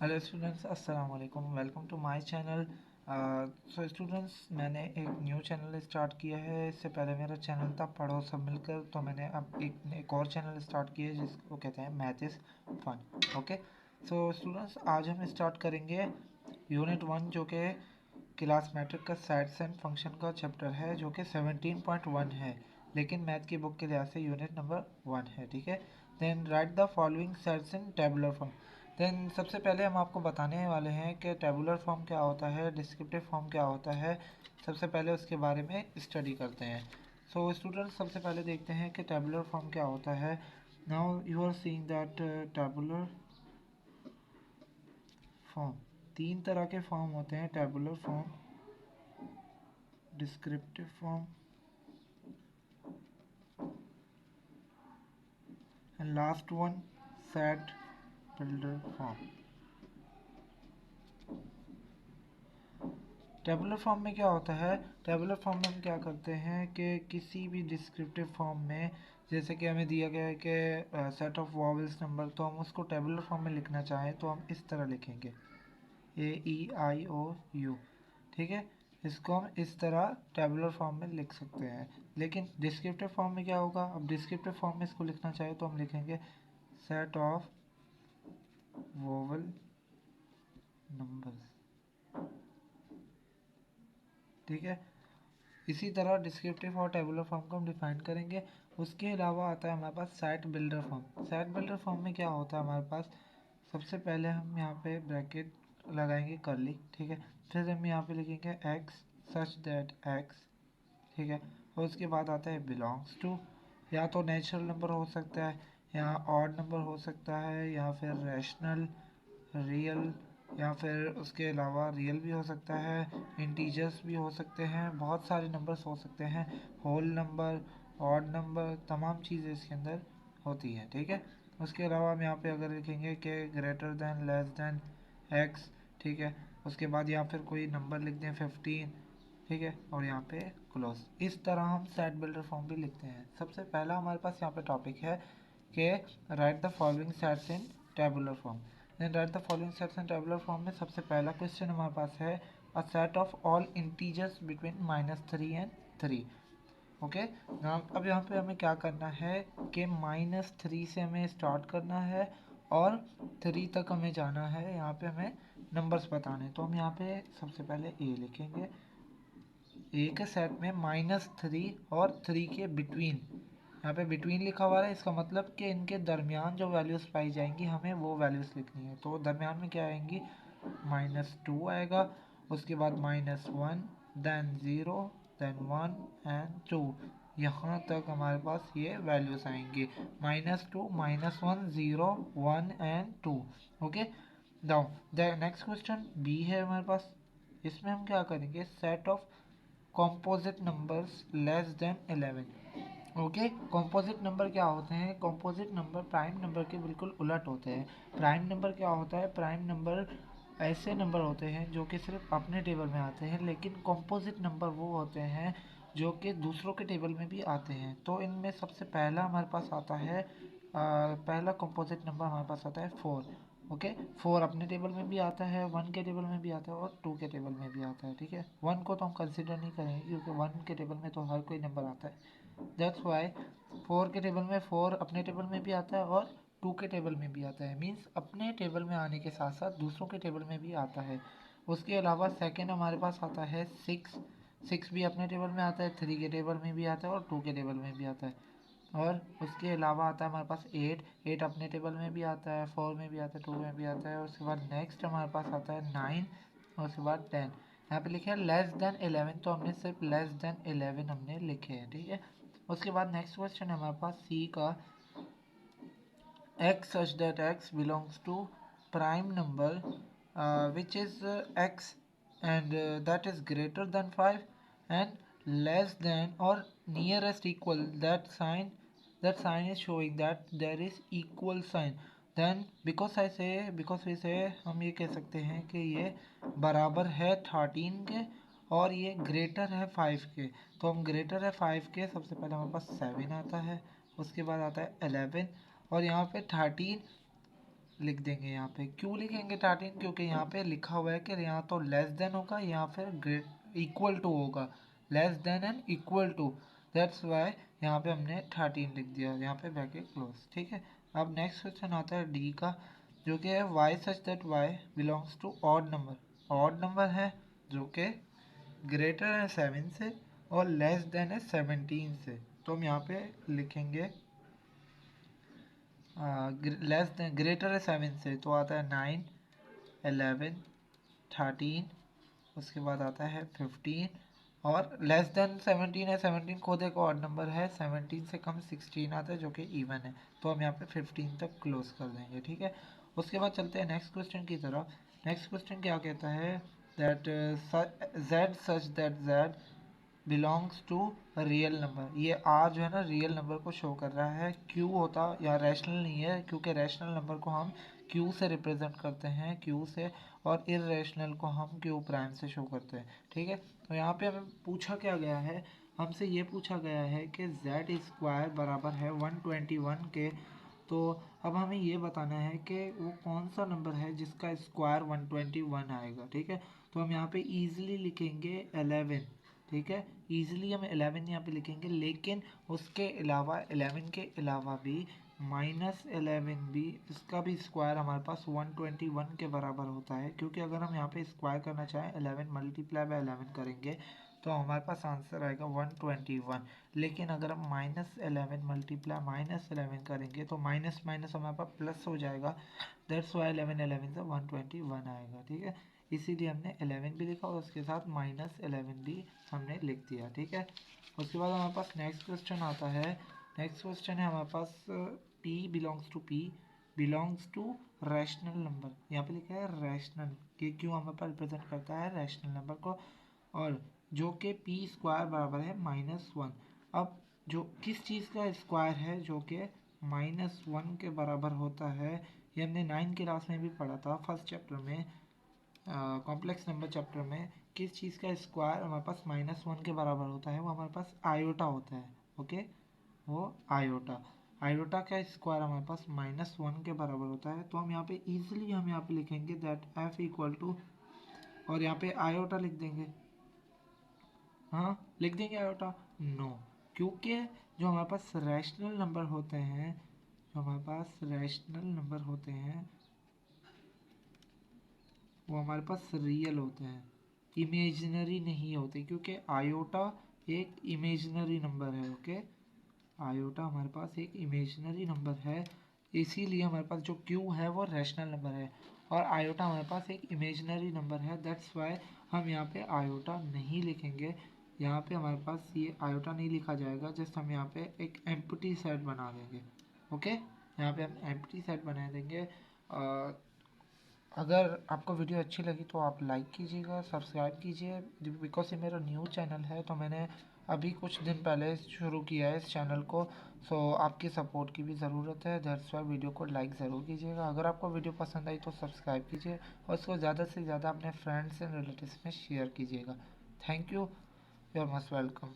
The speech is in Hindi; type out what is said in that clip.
हेलो स्टूडेंट्स, अस्सलाम वालेकुम। Welcome to my channel. So students, मैंने एक न्यू चैनल स्टार्ट किया है। इससे पहले मेरा चैनल था पढ़ो सब मिलकर, तो मैंने अब एक और चैनल स्टार्ट किया है जिसको कहते हैं math is fun. Okay, so students, आज हम स्टार्ट करेंगे यूनिट 1, जो कि क्लास मैट्रिक का सेट्स एंड फंक्शन का चैप्टर है, जो कि 17.1 है, लेकिन मैथ की बुक के लिहाज से यूनिट नंबर 1 है। ठीक है। Then write the following sets in tabular form. Then सबसे पहले हम आपको बताने वाले हैं कि टेबुलर फॉर्म क्या होता है, डिस्क्रिप्टिव फॉर्म क्या होता है। सबसे पहले उसके बारे में स्टडी करते हैं। सो स्टूडेंट्स, सबसे पहले देखते हैं कि टेबुलर फॉर्म क्या होता है। Now you are seeing that tabular form, तीन तरह के फॉर्म होते हैं: tabular form, descriptive form and last one set builder form. Tabular form में क्या होता है? टेबुलर फॉर्म में हम क्या करते हैं कि किसी भी डिस्क्रिप्टिव फॉर्म में, जैसे कि हमें दिया गया है कि सेट ऑफ वॉवेल्स नंबर, तो हम उसको टेबुलर फॉर्म में लिखना चाहें तो हम इस तरह लिखेंगे AEIOU। ठीक है, इसको हम इस तरह टेबुलर फॉर्म में लिख सकते हैं। लेकिन डिस्क्रिप्टिव फॉर्म में क्या होगा? अब डिस्क्रिप्टिव फॉर्म में इसको लिखना चाहे तो हम लिखेंगे सेट ऑफ वोवल नंबर्स। ठीक है, इसी तरह डिस्क्रिप्टिव और टेबुलर फॉर्म को हम डिफाइन करेंगे। उसके अलावा आता है हमारे पास set builder form. Set builder form में क्या होता है हमारे पास? सबसे पहले हम यहाँ पे ब्रैकेट लगाएंगे कर्ली। ठीक है, फिर हम यहाँ पे लिखेंगे एक्स सच दैट एक्स। ठीक है, और उसके बाद आता है बिलोंग्स टू। या तो नेचुरल नंबर हो सकता है, या ऑड नंबर हो सकता है, या फिर रैशनल, रियल, या फिर उसके अलावा रियल भी हो सकता है, इंटीजर्स भी हो सकते हैं, बहुत सारे नंबर्स हो सकते हैं, होल नंबर, ऑड नंबर, तमाम चीज़ें इसके अंदर होती हैं। ठीक है, उसके अलावा हम यहाँ पे अगर लिखेंगे कि greater than less than x, ठीक है, उसके बाद यहाँ फिर कोई नंबर लिख दें 15, ठीक है, और यहाँ पे क्लोज। इस तरह हम सेट बिल्डर फॉर्म भी लिखते हैं। सबसे पहला हमारे पास यहाँ पे टॉपिक है कि write the following sets in tabular form. Then write the following sets in tabular form में सबसे पहला क्वेश्चन हमारे पास है a set of all integers between -3 and 3। Okay, अब यहाँ पे हमें क्या करना है कि -3 से हमें स्टार्ट करना है और 3 तक हमें जाना है। यहाँ पे हमें नंबर्स बताने, तो हम यहाँ पे सबसे पहले ए लिखेंगे। ए के सेट में -3 और 3 के बिटवीन, यहाँ पे बिटवीन लिखा हुआ है, इसका मतलब कि इनके दरमियान जो वैल्यूज़ पाई जाएंगी हमें वो वैल्यूज़ लिखनी है। तो दरमियान में क्या आएंगी? -2 आएगा, उसके बाद -1, देन 0, देन 1 एंड 2। यहाँ तक हमारे पास ये वैल्यूज़ आएंगी: -2, -1, 0, 1 and 2। Okay, now the next question B है हमारे पास। इसमें हम क्या करेंगे? Set of composite numbers less than 11। Okay, composite number क्या होते हैं? कॉम्पोजिट नंबर प्राइम नंबर के बिल्कुल उलट होते हैं। प्राइम नंबर क्या होता है? प्राइम नंबर ऐसे नंबर होते हैं जो कि सिर्फ अपने टेबल में आते हैं, लेकिन कॉम्पोजिट नंबर वो होते हैं जो कि दूसरों के टेबल में भी आते हैं। तो इनमें सबसे पहला हमारे पास आता है पहला कॉम्पोजिट नंबर हमारे पास आता है 4। ओके, 4 अपने टेबल में भी आता है, 1 के टेबल में भी आता है और 2 के टेबल में भी आता है। ठीक है, 1 को तो हम कंसिडर नहीं करेंगे क्योंकि 1 के टेबल में तो हर कोई नंबर आता है। दैट्स वाई 4 के टेबल में 4 अपने टेबल में भी आता है और 2 के टेबल में भी आता है। मीन्स अपने टेबल में आने के साथ साथ दूसरों के टेबल में भी आता है। उसके अलावा सेकेंड हमारे पास आता है 6। 6 भी अपने टेबल में आता है, 3 के टेबल में भी आता है और 2 के टेबल में भी आता है। और उसके अलावा आता है हमारे पास 8। 8 अपने टेबल में भी आता है, 4 में भी आता है, 2 में भी आता है। उसके बाद नेक्स्ट हमारे पास आता है 9 और उसके बाद 10। यहाँ पे लिखे है लेस देन 11, तो हमने सिर्फ लेस देन 11 हमने लिखे हैं। ठीक है, उसके बाद नेक्स्ट क्वेश्चन है हमारे पास सी का, x such that x belongs to prime number which is x and that is greater than 5 and less than or nearest equal that sign is showing that there is equal sign, then because we say हम ये कह सकते हैं कि ये बराबर है 13 के और ये ग्रेटर है 5 के। तो हम ग्रेटर है 5 के, सबसे पहले हमारे पास 7 आता है, उसके बाद आता है 11 और यहाँ पे 13 लिख देंगे। यहाँ पे क्यों लिखेंगे 13? क्योंकि यहाँ पे लिखा हुआ है कि यहाँ तो लेस देन होगा या फिर ग्रेट इक्वल टू होगा, less than and equal to, that's why यहाँ पे हमने 13 लिख दिया, यहाँ पे ब्रैकेट क्लोज। ठीक है, अब नेक्स्ट क्वेश्चन आता है डी का, जो कि है y such that y belongs to odd number. Odd number है जो कि ग्रेटर है 7 से और लेस देन है 17 से। तो हम यहाँ पे लिखेंगे लेस देन, ग्रेटर है 7 से तो आता है 9, 11, 13, उसके बाद आता है 15, और लेस देन 17 है, 17 खुद एक ऑड नंबर है, 17 से कम 16 आता है जो कि इवन है। तो हम यहाँ पे 15 तक क्लोज कर देंगे। ठीक है, उसके बाद चलते हैं नेक्स्ट क्वेश्चन की तरफ। नेक्स्ट क्वेश्चन क्या कहता है, that z such that z belongs to real number. ये आर जो है ना रियल नंबर को शो कर रहा है, क्यू होता या रैशनल नहीं है, क्योंकि रैशनल नंबर को हम क्यू से रिप्रेजेंट करते हैं, क्यू से, और इरेशनल को हम क्यू प्राइम से शो करते हैं। ठीक है, तो यहाँ पे हमें पूछा क्या गया है, हमसे ये पूछा गया है कि z स्क्वायर बराबर है 121 के। तो अब हमें ये बताना है कि वो कौन सा नंबर है जिसका स्क्वायर 121 आएगा। ठीक है, तो हम यहाँ पे इजीली लिखेंगे 11। ठीक है, ईजिली हम 11 यहाँ पे लिखेंगे, लेकिन उसके अलावा 11 के अलावा भी -11 भी, इसका भी स्क्वायर हमारे पास 121 के बराबर होता है, क्योंकि अगर हम यहाँ पे स्क्वायर करना चाहें 11 मल्टीप्लाई बाय 11 करेंगे तो हमारे पास आंसर आएगा 121। लेकिन अगर हम -11 मल्टीप्लाई -11 करेंगे तो माइनस माइनस हमारे पास प्लस हो जाएगा, दैट्स वाई 11 11 से 121 आएगा। ठीक है, इसीलिए हमने 11 भी लिखा और उसके साथ -11 भी हमने लिख दिया। ठीक है, उसके बाद हमारे पास नेक्स्ट क्वेश्चन आता है। नेक्स्ट क्वेश्चन है हमारे पास p belongs to rational number. यहाँ पे लिखा है रैशनल, कि क्यों हमारे पास रिप्रेजेंट करता है रैशनल नंबर को, और जो कि p स्क्वायर बराबर है -1। अब जो किस चीज़ का स्क्वायर है जो कि -1 के बराबर होता है, ये हमने 9 क्लास में भी पढ़ा था फर्स्ट चैप्टर में, कॉम्प्लेक्स नंबर चैप्टर में। किस चीज़ का स्क्वायर हमारे पास -1 के बराबर होता है, वो हमारे पास आयोटा होता है। ओके, वो आयोटा, आयोटा का स्क्वायर हमारे पास -1 के बराबर होता है। तो हम यहाँ पे इजीली हम यहाँ पे लिखेंगे दैट f इक्वल टू, और यहाँ पे आयोटा लिख देंगे। हाँ, लिख देंगे आयोटा? नो, क्योंकि जो हमारे पास रैशनल नंबर होते हैं, जो हमारे पास रैशनल नंबर होते हैं वो हमारे पास रियल होते हैं, इमेजिनरी नहीं होते, क्योंकि आयोटा एक इमेजिनरी नंबर है। ओके, आयोटा हमारे पास एक इमेजिनरी नंबर है, इसीलिए हमारे पास जो क्यू है वो रैशनल नंबर है और आयोटा हमारे पास एक इमेजिनरी नंबर है। दैट्स वाई हम यहाँ पे आयोटा नहीं लिखेंगे, यहाँ पे हमारे पास ये आयोटा नहीं लिखा जाएगा, जस्ट हम यहाँ पे एक एम्प्टी सेट बना देंगे। ओके, यहाँ पे हम एम्प्टी सेट बना देंगे। अगर आपको वीडियो अच्छी लगी तो आप लाइक कीजिएगा, सब्सक्राइब कीजिए, बिकॉज ये मेरा न्यू चैनल है, तो मैंने अभी कुछ दिन पहले शुरू किया है इस चैनल को। सो आपकी सपोर्ट की भी ज़रूरत है, दैट्स वाई वीडियो को लाइक ज़रूर कीजिएगा। अगर आपको वीडियो पसंद आई तो सब्सक्राइब कीजिए और इसको ज़्यादा से ज़्यादा अपने फ्रेंड्स एंड रिलेटिव्स में शेयर कीजिएगा। Thank you, you are most welcome.